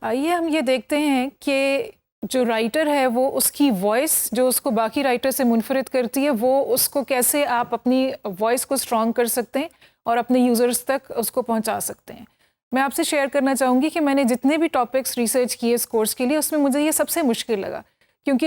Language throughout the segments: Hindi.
आइए हम ये देखते हैं कि जो राइटर है वो उसकी वॉइस जो उसको बाकी राइटर से मुनफरिद करती है, वो उसको कैसे आप अपनी वॉइस को स्ट्रॉन्ग कर सकते हैं और अपने यूज़र्स तक उसको पहुंचा सकते हैं। मैं आपसे शेयर करना चाहूँगी कि मैंने जितने भी टॉपिक्स रिसर्च किए इस कोर्स के लिए, उसमें मुझे ये सबसे मुश्किल लगा, क्योंकि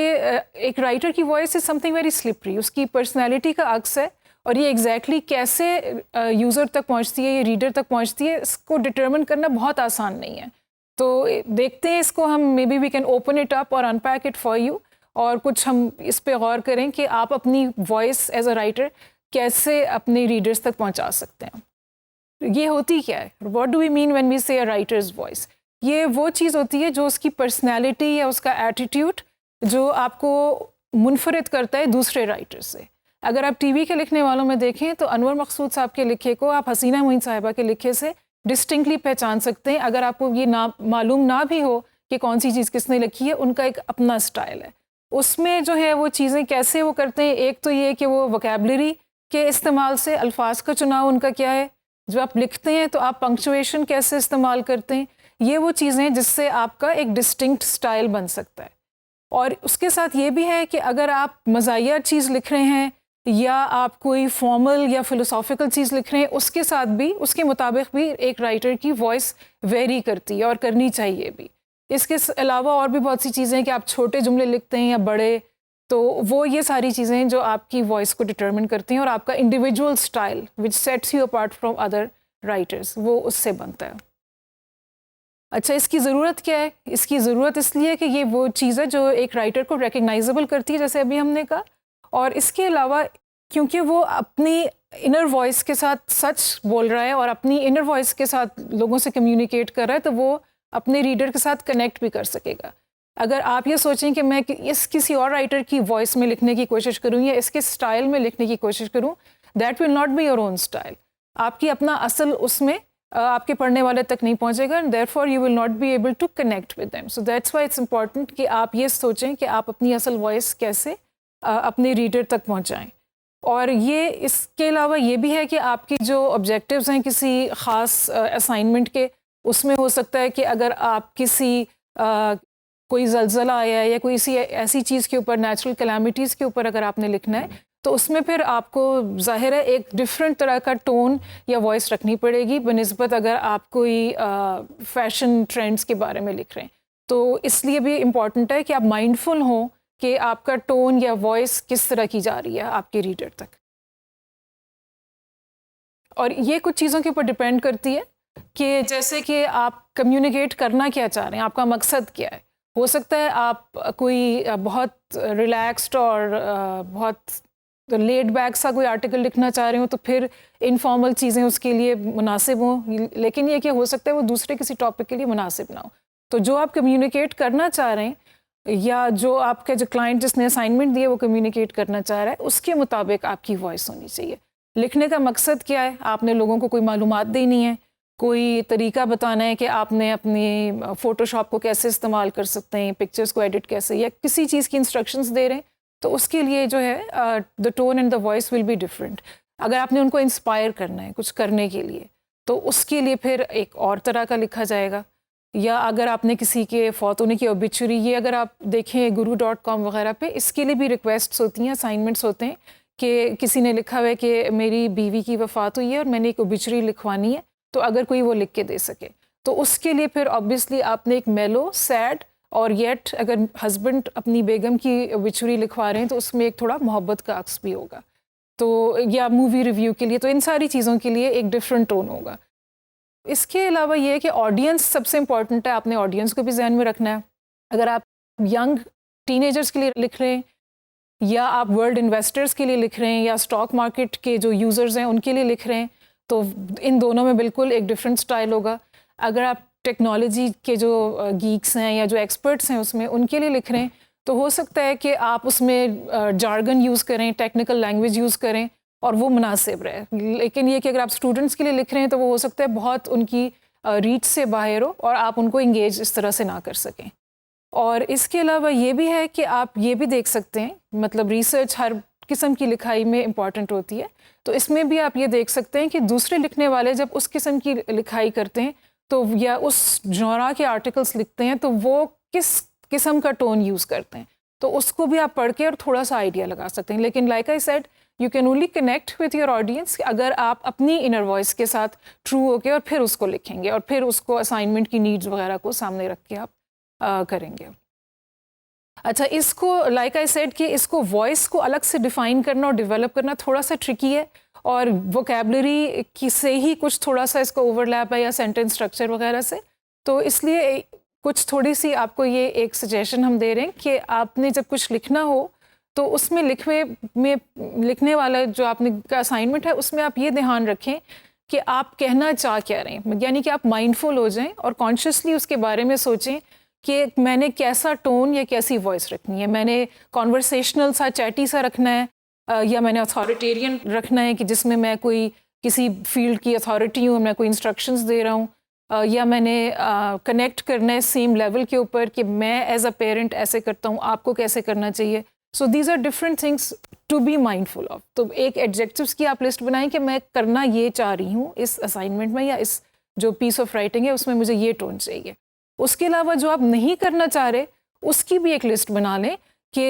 एक राइटर की voice is something very slippery, उसकी पर्सनैलिटी का अक्स है, और ये एग्जैक्टली कैसे यूज़र तक पहुँचती है, ये रीडर तक पहुँचती है, इसको डिटर्मिन करना बहुत आसान नहीं है। तो देखते हैं इसको हम, may be we can open it up और अनपैक इट फॉर यू, और कुछ हम इस पे गौर करें कि आप अपनी वॉइस एज अ राइटर कैसे अपने रीडर्स तक पहुंचा सकते हैं। ये होती क्या है, what do we mean when we say a writers voice? ये वो चीज़ होती है जो उसकी पर्सनैलिटी या उसका एटीट्यूड जो आपको मुनफरिद करता है दूसरे राइटर से। अगर आप टीवी के लिखने वालों में देखें तो अनवर मकसूद साहब के लिखे को आप हसीना मोइन साहिबा के लिखे से डिस्टिंक्टली पहचान सकते हैं। अगर आपको ये ना मालूम ना भी हो कि कौन सी चीज़ किसने लिखी है, उनका एक अपना स्टाइल है। उसमें जो है वो चीज़ें कैसे वो करते हैं, एक तो ये कि वो वोकैबलरी के इस्तेमाल से, अल्फाज का चुनाव उनका क्या है, जब आप लिखते हैं तो आप पंक्चुएशन कैसे इस्तेमाल करते हैं, ये वो चीज़ें जिससे आपका एक डिस्टिंक्ट स्टाइल बन सकता है। और उसके साथ ये भी है कि अगर आप मज़ाहिया चीज़ लिख रहे हैं या आप कोई फॉर्मल या फ़िलोसॉफ़िकल चीज़ लिख रहे हैं, उसके साथ भी, उसके मुताबिक भी एक राइटर की वॉइस वेरी करती है और करनी चाहिए भी। इसके अलावा और भी बहुत सी चीज़ें हैं कि आप छोटे जुमले लिखते हैं या बड़े, तो वो ये सारी चीज़ें जो आपकी वॉइस को डिटर्मिन करती हैं, और आपका individual style which sets you apart from other writers, वो उससे बनता है। अच्छा, इसकी ज़रूरत क्या है? इसकी ज़रूरत इसलिए कि ये वो चीज़ है जो एक राइटर को रिकग्नाइजेबल करती है, जैसे अभी हमने कहा, और इसके अलावा क्योंकि वो अपनी इनर वॉइस के साथ सच बोल रहा है और अपनी इनर वॉइस के साथ लोगों से कम्युनिकेट कर रहा है, तो वो अपने रीडर के साथ कनेक्ट भी कर सकेगा। अगर आप ये सोचें कि मैं इस किसी और राइटर की वॉइस में लिखने की कोशिश करूँ या इसके स्टाइल में लिखने की कोशिश करूँ, that will not be your own style. आपकी अपना असल उसमें आपके पढ़ने वाले तक नहीं पहुंचेगा, and therefore you will not be able to connect with them. So that's why it's important कि आप ये सोचें कि आप अपनी असल वॉइस कैसे अपने रीडर तक पहुंचाएं। और ये इसके अलावा ये भी है कि आपकी जो ऑब्जेक्टिव्स हैं किसी ख़ास असाइनमेंट के, उसमें हो सकता है कि अगर आप किसी कोई ज़लज़ला आया है या कोई ऐसी चीज़ के ऊपर, नेचुरल कैलामिटीज़ के ऊपर अगर आपने लिखना है, तो उसमें फिर आपको ज़ाहिर है एक डिफरेंट तरह का टोन या वॉइस रखनी पड़ेगी बनिस्बत अगर आप कोई फैशन ट्रेंड्स के बारे में लिख रहे हैं। तो इसलिए भी इम्पॉर्टेंट है कि आप माइंडफुल हों कि आपका टोन या वॉइस किस तरह की जा रही है आपके रीडर तक। और ये कुछ चीज़ों के ऊपर डिपेंड करती है कि जैसे कि आप कम्युनिकेट करना क्या चाह रहे हैं, आपका मकसद क्या है। हो सकता है आप कोई बहुत रिलैक्स्ड और बहुत लेड बैक सा कोई आर्टिकल लिखना चाह रहे हो, तो फिर इनफॉर्मल चीज़ें उसके लिए मुनासिब हों, लेकिन ये क्या हो सकता है वो दूसरे किसी टॉपिक के लिए मुनासिब ना हो। तो जो आप कम्युनिकेट करना चाह रहे हैं या जो आपके जो क्लाइंट जिसने असाइनमेंट दिए वो कम्युनिकेट करना चाह रहा है, उसके मुताबिक आपकी वॉइस होनी चाहिए। लिखने का मकसद क्या है? आपने लोगों को कोई मालूमात देनी है, कोई तरीका बताना है कि आपने अपनी फ़ोटोशॉप को कैसे इस्तेमाल कर सकते हैं, पिक्चर्स को एडिट कैसे, या किसी चीज़ की इंस्ट्रक्शंस दे रहे हैं, तो उसके लिए जो है the tone and the voice will be different. अगर आपने उनको इंस्पायर करना है कुछ करने के लिए, तो उसके लिए फिर एक और तरह का लिखा जाएगा। या अगर आपने किसी के फौत होने की ओबिचुरी, ये अगर आप देखें guru.com वगैरह पे, इसके लिए भी रिक्वेस्ट्स होती हैं, असाइनमेंट्स होते हैं कि किसी ने लिखा हुआ है कि मेरी बीवी की वफ़ात हुई है और मैंने एक ओबिचुरी लिखवानी है, तो अगर कोई वो लिख के दे सके, तो उसके लिए फिर ऑब्वियसली आपने एक मेलो, सैड, और येट अगर हस्बैंड अपनी बेगम की ओबिचुरी लिखवा रहे हैं तो उसमें एक थोड़ा मोहब्बत का अक्स भी होगा। तो या मूवी रिव्यू के लिए, तो इन सारी चीज़ों के लिए एक डिफरेंट टोन होगा। इसके अलावा ये है कि ऑडियंस सबसे इम्पॉर्टेंट है, आपने ऑडियंस को भी ध्यान में रखना है। अगर आप यंग टीनेजर्स के लिए लिख रहे हैं या आप वर्ल्ड इन्वेस्टर्स के लिए लिख रहे हैं या स्टॉक मार्केट के जो यूज़र्स हैं उनके लिए लिख रहे हैं, तो इन दोनों में बिल्कुल एक डिफरेंट स्टाइल होगा। अगर आप टेक्नोलॉजी के जो गीक्स हैं या जो एक्सपर्ट्स हैं उसमें, उनके लिए लिख रहे हैं, तो हो सकता है कि आप उसमें जार्गन यूज़ करें, टेक्निकल लैंग्वेज यूज़ करें और वो मुनासिब रहे। लेकिन ये कि अगर आप स्टूडेंट्स के लिए लिख रहे हैं तो वो हो सकता है बहुत उनकी रीच से बाहर हो और आप उनको इंगेज इस तरह से ना कर सकें। और इसके अलावा ये भी है कि आप ये भी देख सकते हैं, मतलब रिसर्च हर किस्म की लिखाई में इम्पॉर्टेंट होती है, तो इसमें भी आप ये देख सकते हैं कि दूसरे लिखने वाले जब उस किस्म की लिखाई करते हैं तो या उस जॉनरा के आर्टिकल्स लिखते हैं तो वो किस किस्म का टोन यूज़ करते हैं, तो उसको भी आप पढ़ के और थोड़ा सा आइडिया लगा सकते हैं। लेकिन like I said, you can only connect with your audience अगर आप अपनी इनर वॉइस के साथ ट्रू होके और फिर उसको लिखेंगे और फिर उसको असाइनमेंट की नीड्स वगैरह को सामने रख के आप करेंगे। अच्छा, इसको लाइक आई सेड कि इसको वॉइस को अलग से डिफ़ाइन करना और डेवलप करना थोड़ा सा ट्रिकी है, और वोकेबलरी की से ही कुछ थोड़ा सा इसका ओवरलैप है या सेंटेंस स्ट्रक्चर वगैरह से। तो इसलिए कुछ थोड़ी सी आपको ये एक सजेशन हम दे रहे हैं कि आपने जब कुछ लिखना हो तो उसमें लिखने वाला जो आपने का असाइनमेंट है उसमें आप ये ध्यान रखें कि आप कहना चाह क्या रहे हैं, यानी कि आप माइंडफुल हो जाएं और कॉन्शियसली उसके बारे में सोचें कि मैंने कैसा टोन या कैसी वॉइस रखनी है। मैंने कॉन्वर्सेशनल सा, चैटी सा रखना है, या मैंने अथॉरिटेरियन रखना है कि जिसमें मैं कोई किसी फील्ड की अथॉरिटी हूँ, मैं कोई इंस्ट्रक्शंस दे रहा हूँ, या मैंने कनेक्ट करना है सेम लेवल के ऊपर कि मैं एज अ पेरेंट ऐसे करता हूँ, आपको कैसे करना चाहिए। So these are different things to be mindful of. तो एक एडजेक्टिव्स की आप लिस्ट बनाएं कि मैं करना ये चाह रही हूँ इस असाइनमेंट में या इस जो पीस ऑफ राइटिंग है उसमें मुझे ये टोन चाहिए। उसके अलावा जो आप नहीं करना चाह रहे उसकी भी एक लिस्ट बना लें कि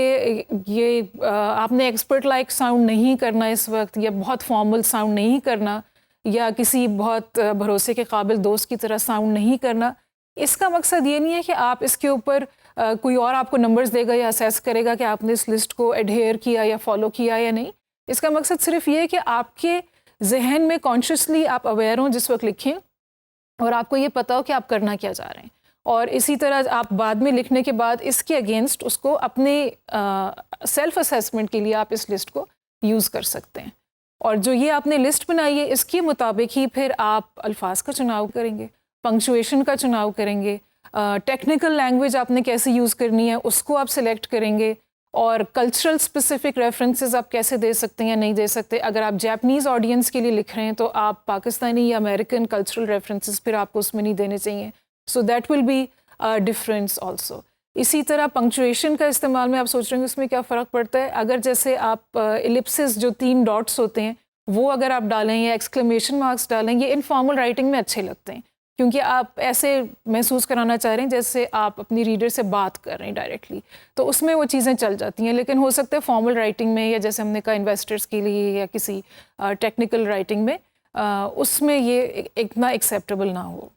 ये आपने एक्सपर्ट लाइक साउंड नहीं करना इस वक्त, या बहुत फॉर्मल साउंड नहीं करना, या किसी बहुत भरोसे के काबिल दोस्त की तरह साउंड नहीं करना। इसका मकसद ये नहीं है कि आप इसके ऊपर कोई और आपको नंबर्स देगा या असेस करेगा कि आपने इस लिस्ट को एडहेयर किया या फॉलो किया या नहीं। इसका मकसद सिर्फ ये है कि आपके जहन में कॉन्शियसली आप अवेयर हों जिस वक्त लिखें, और आपको ये पता हो कि आप करना क्या चाह रहे हैं। और इसी तरह आप बाद में लिखने के बाद इसके अगेंस्ट उसको अपने सेल्फ असेसमेंट के लिए आप इस लिस्ट को यूज़ कर सकते हैं। और जो ये आपने लिस्ट बनाई है इसके मुताबिक ही फिर आप अल्फाज का चुनाव करेंगे, पंक्चुएशन का चुनाव करेंगे, टेक्निकल लैंग्वेज आपने कैसे यूज़ करनी है उसको आप सिलेक्ट करेंगे, और कल्चरल स्पेसिफिक रेफरेंसेस आप कैसे दे सकते हैं या नहीं दे सकते। अगर आप जापानीज़ ऑडियंस के लिए लिख रहे हैं तो आप पाकिस्तानी या अमेरिकन कल्चरल रेफरेंसेस फिर आपको उसमें नहीं देने चाहिए। So that will be difference also. इसी तरह पंक्चुएशन का इस्तेमाल में आप सोच रहे हैं उसमें क्या फ़र्क पड़ता है। अगर जैसे आप एलिप्सिस जो 3 डॉट्स होते हैं वो अगर आप डालें या एक्सक्लेमेशन मार्क्स डालें, ये इनफॉर्मल राइटिंग में अच्छे लगते हैं क्योंकि आप ऐसे महसूस कराना चाह रहे हैं जैसे आप अपनी रीडर से बात कर रहे हैं डायरेक्टली, तो उसमें वो चीज़ें चल जाती हैं। लेकिन हो सकता है फॉर्मल राइटिंग में, या जैसे हमने कहा इन्वेस्टर्स के लिए या किसी टेक्निकल राइटिंग में, उसमें ये इतना एक्सेप्टेबल ना हो।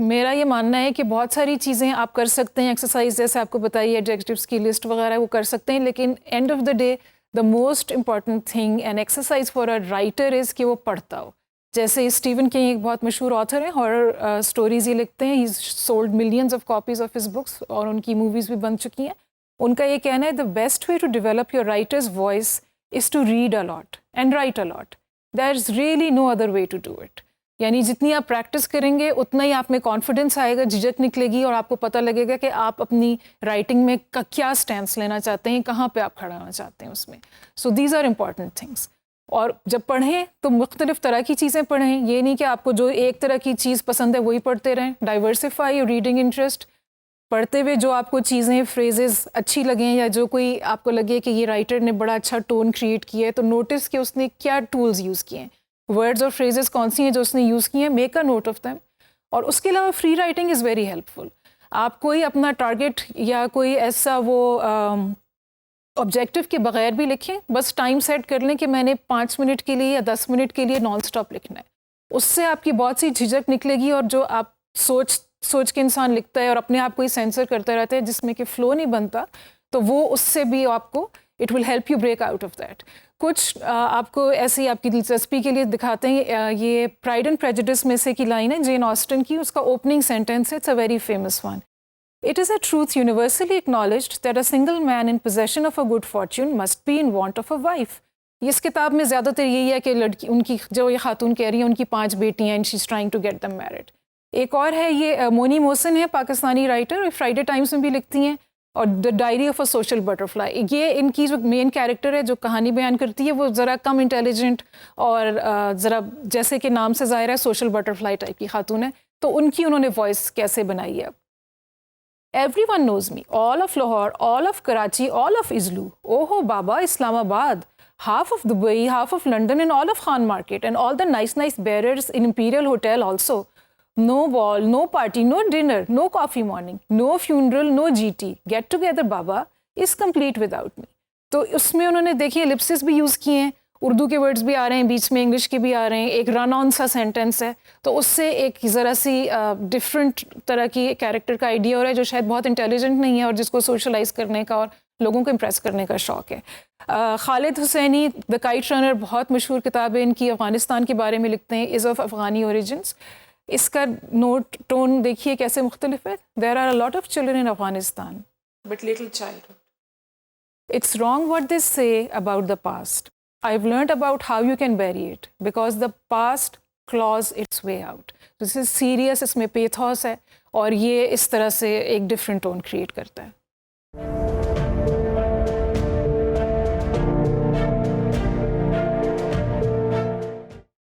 मेरा ये मानना है कि बहुत सारी चीज़ें आप कर सकते हैं, एक्सरसाइज जैसे आपको बताइए एडजेक्टिव्स की लिस्ट वगैरह वो कर सकते हैं, लेकिन end of the day the most important thing and exercise for a writer is कि वो पढ़ता हो। जैसे स्टीवन किंग एक बहुत मशहूर ऑथर हैं, हॉरर स्टोरीज़ ये लिखते हैं, ही sold millions of copies of his books और उनकी मूवीज़ भी बन चुकी हैं। उनका ये कहना है the best way to develop your writer's voice is to read a lot and write a lot. There is really no other way to do it. यानी जितनी आप प्रैक्टिस करेंगे उतना ही आप में कॉन्फिडेंस आएगा, झिझक निकलेगी और आपको पता लगेगा कि आप अपनी राइटिंग में क्या स्टैंस लेना चाहते हैं, कहाँ पे आप खड़ा होना चाहते हैं उसमें। So these are important things. और जब पढ़ें तो मुख्तलिफ़ तरह की चीज़ें पढ़ें, ये नहीं कि आपको जो एक तरह की चीज़ पसंद है वही पढ़ते रहें। Diversify your reading interest. पढ़ते हुए जो आपको चीज़ें, फ्रेजेस अच्छी लगें या जो कोई आपको लगे कि ये राइटर ने बड़ा अच्छा टोन क्रिएट किया है, तो नोटिस कि उसने क्या टूल्स यूज़ किए हैं, वर्ड्स और फ्रेजेस कौन सी हैं जो उसने यूज़ की हैं, make a note of them. और उसके अलावा free writing is very helpful. आप कोई अपना टारगेट या कोई ऐसा वो ऑब्जेक्टिव के बगैर भी लिखें, बस टाइम सेट कर लें कि मैंने 5 मिनट के लिए या 10 मिनट के लिए नॉन स्टॉप लिखना है। उससे आपकी बहुत सी झिझक निकलेगी, और जो आप सोच के इंसान लिखता है और अपने आप को ही सेंसर करता रहता है जिसमें कि फ़्लो नहीं बनता, तो वो उससे भी आपको it will help you break out of that. कुछ आपको ऐसी आपकी दिलचस्पी के लिए दिखाते हैं। ये प्राइड एंड प्रेजुडिस में से की लाइन है जेन ऑस्टन की, उसका ओपनिंग सेंटेंस है, it's a very famous one. It is a truth universally acknowledged that a single man in possession of a good fortune must be in want of a wife. इस किताब में ज़्यादातर यही है कि लड़की, उनकी जो ये खातून कह रही है उनकी 5 बेटियां हैं, she is trying to get them married. एक और है, ये मोनी मोहसिन है, पाकिस्तानी राइटर, फ्राइडे टाइम्स में भी लिखती हैं, और the diary of a social butterfly. ये इनकी जो मेन कैरेक्टर है जो कहानी बयान करती है वो ज़रा कम इंटेलिजेंट और ज़रा जैसे कि नाम से ज़ाहिर है सोशल बटरफ्लाई टाइप की खातून है, तो उनकी उन्होंने वॉइस कैसे बनाई है। Everyone knows me, all of Lahore, all of Karachi, all of Izlu, Oho Baba, Islamabad, half of Dubai, half of London and all of Khan Market and all the nice bearers in Imperial Hotel also. No ball, no party, no dinner, no coffee morning, no funeral, no GT, get together Baba is complete without me. तो उसमें उन्होंने देखिए एलिप्सिस भी यूज़ किए हैं, उर्दू के वर्ड्स भी आ रहे हैं, बीच में इंग्लिश के भी आ रहे हैं, एक रन ऑन सा सेंटेंस है, तो उससे एक ज़रा सी डिफरेंट तरह की कैरेक्टर का आइडिया हो रहा है जो शायद बहुत इंटेलिजेंट नहीं है और जिसको सोशलाइज करने का और लोगों को इम्प्रेस करने का शौक़ है। Khaled Hosseini the kite runner बहुत मशहूर किताब है इनकी, अफ़गानिस्तान के बारे में लिखते हैं, इज़ ऑफ अफ़गानी ओरिजिन्स। इसका नोट टोन देखिए कैसे मुख्तलिफ है। There are a lot of children in Afghanistan but little childhood. It's wrong what they say about the past. I've learned about how you can bury it because the past claws its way out. This is serious, इसमें pathos है और ये इस तरह से एक different tone create करता है।